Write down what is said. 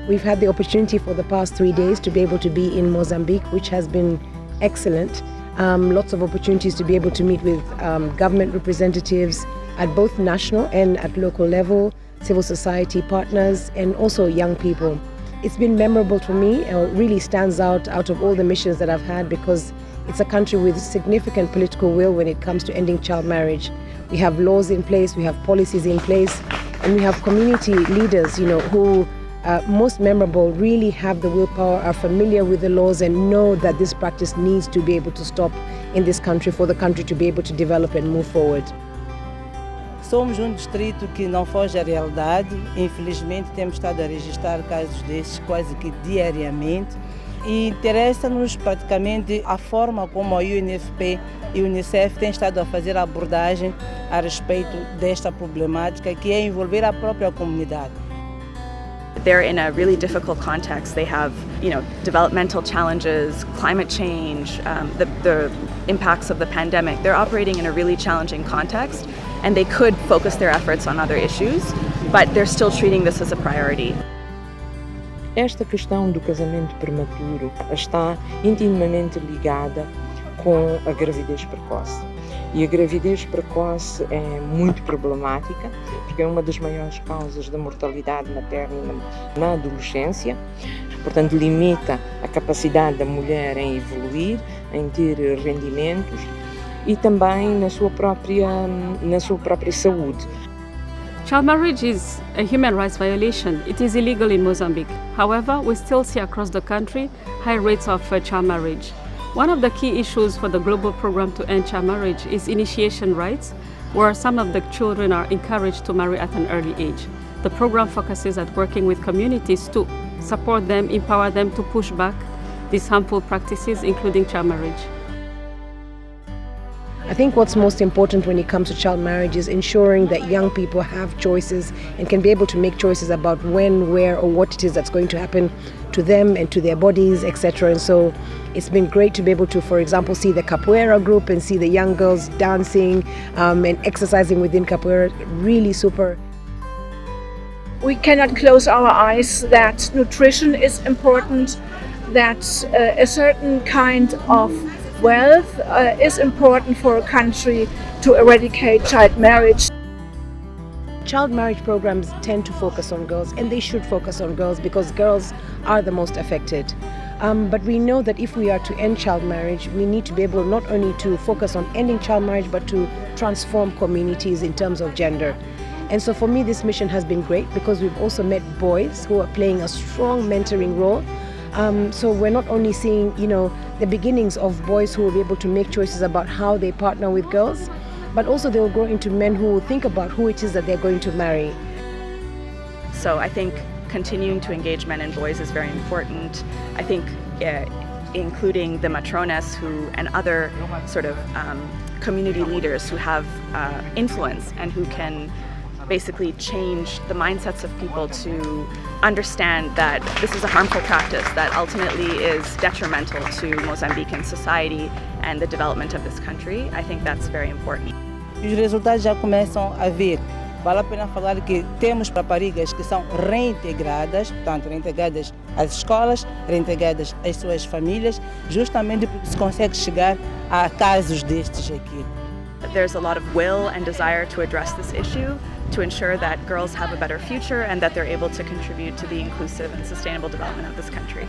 We've had the opportunity for the past 3 days to be able to be in Mozambique, which has been excellent. Lots of opportunities to be able to meet with government representatives at both national and at local level, civil society partners, and also young people. It's been memorable for me. It really stands out of all the missions that I've had, because it's a country with significant political will when it comes to ending child marriage. We have laws in place, we have policies in place, and we have community leaders, who most memorable, really have the willpower, are familiar with the laws, and know that this practice needs to be able to stop in this country for the country to be able to develop and move forward. Somos distrito que não foge à realidade. Infelizmente, temos estado a registrar casos desses quase que diariamente. E interessa-nos praticamente a forma como a UNFPA e UNICEF têm estado a fazer a abordagem a respeito desta problemática, que é envolver a própria comunidade. They're in a really difficult context. They have, developmental challenges, climate change, the impacts of the pandemic. They're operating in a really challenging context, and they could focus their efforts on other issues, but they're still treating this as a priority. Esta questão do casamento prematuro está intimamente ligada com a gravidez precoce. E a gravidez precoce é muito problemática, porque é uma das maiores causas da mortalidade materna na adolescência. Portanto, limita a capacidade da mulher em evoluir, em ter rendimentos e também na sua própria saúde. Child marriage is a human rights violation. It is illegal in Mozambique. However, we still see across the country high rates of child marriage. One of the key issues for the global program to end child marriage is initiation rights, where some of the children are encouraged to marry at an early age. The program focuses at working with communities to support them, empower them to push back these harmful practices, including child marriage. I think what's most important when it comes to child marriage is ensuring that young people have choices and can be able to make choices about when, where, or what it is that's going to happen to them and to their bodies, etc. And so it's been great to be able to, for example, see the capoeira group and see the young girls dancing and exercising within capoeira. Really super. We cannot close our eyes that nutrition is important, that a certain kind of wealth is important for a country to eradicate child marriage. Child marriage programs tend to focus on girls, and they should focus on girls because girls are the most affected. But we know that if we are to end child marriage, we need to be able not only to focus on ending child marriage, but to transform communities in terms of gender. And so for me, this mission has been great because we've also met boys who are playing a strong mentoring role. So we're not only seeing, the beginnings of boys who will be able to make choices about how they partner with girls, but also they'll grow into men who will think about who it is that they're going to marry. So I think continuing to engage men and boys is very important. I think including the matronas and other sort of community leaders who have influence and who can basically change the mindsets of people to understand that this is a harmful practice that ultimately is detrimental to Mozambican society and the development of this country. I think that's very important. E os resultados já começam a vir. Vale a pena falar que temos raparigas que são reintegradas, portanto, reintegradas às escolas, reintegradas às suas famílias, justamente porque se consegue chegar a casos destes aqui. There's a lot of will and desire to address this issue, to ensure that girls have a better future and that they're able to contribute to the inclusive and sustainable development of this country.